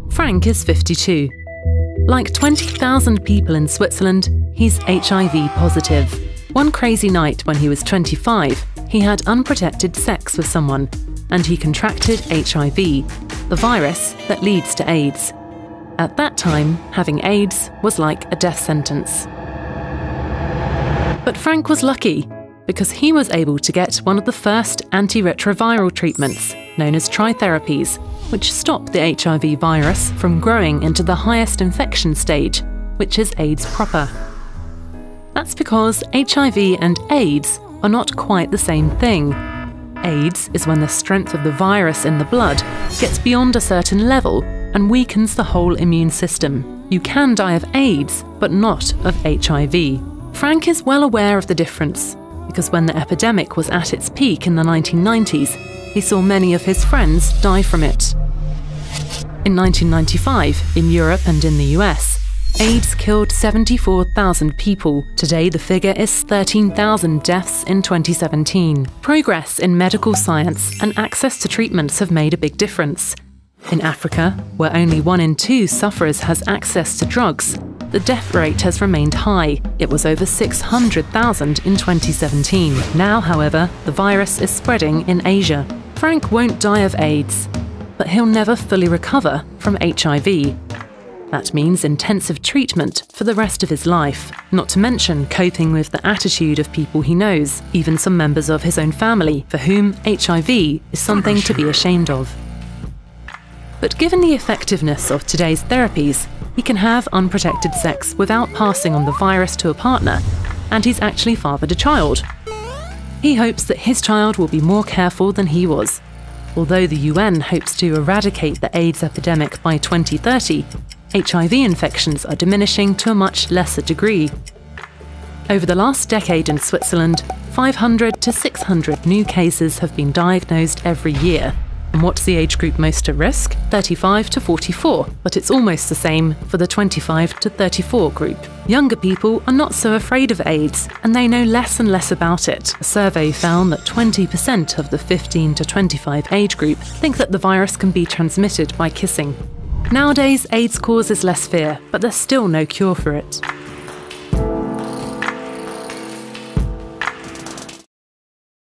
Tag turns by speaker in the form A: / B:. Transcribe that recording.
A: Frank is 52. Like 20,000 people in Switzerland, he's HIV positive. One crazy night when he was 25, he had unprotected sex with someone, and he contracted HIV, the virus that leads to AIDS. At that time, having AIDS was like a death sentence. But Frank was lucky, because he was able to get one of the first antiretroviral treatments, known as tritherapies, which stop the HIV virus from growing into the highest infection stage, which is AIDS proper. That's because HIV and AIDS are not quite the same thing. AIDS is when the strength of the virus in the blood gets beyond a certain level and weakens the whole immune system. You can die of AIDS, but not of HIV. Frank is well aware of the difference, because when the epidemic was at its peak in the 1990s, he saw many of his friends die from it. In 1995, in Europe and in the US, AIDS killed 74,000 people. Today, the figure is 13,000 deaths in 2017. Progress in medical science and access to treatments have made a big difference. In Africa, where only 1 in 2 sufferers has access to drugs, the death rate has remained high. It was over 600,000 in 2017. Now, however, the virus is spreading in Asia. Frank won't die of AIDS, but he'll never fully recover from HIV. That means intensive treatment for the rest of his life, not to mention coping with the attitude of people he knows, even some members of his own family, for whom HIV is something to be ashamed of. But given the effectiveness of today's therapies, he can have unprotected sex without passing on the virus to a partner, and he's actually fathered a child. He hopes that his child will be more careful than he was. Although the UN hopes to eradicate the AIDS epidemic by 2030, HIV infections are diminishing to a much lesser degree. Over the last decade in Switzerland, 500 to 600 new cases have been diagnosed every year. And what's the age group most at risk? 35 to 44, but it's almost the same for the 25 to 34 group. Younger people are not so afraid of AIDS, and they know less and less about it. A survey found that 20% of the 15 to 25 age group think that the virus can be transmitted by kissing. Nowadays, AIDS causes less fear, but there's still no cure for it.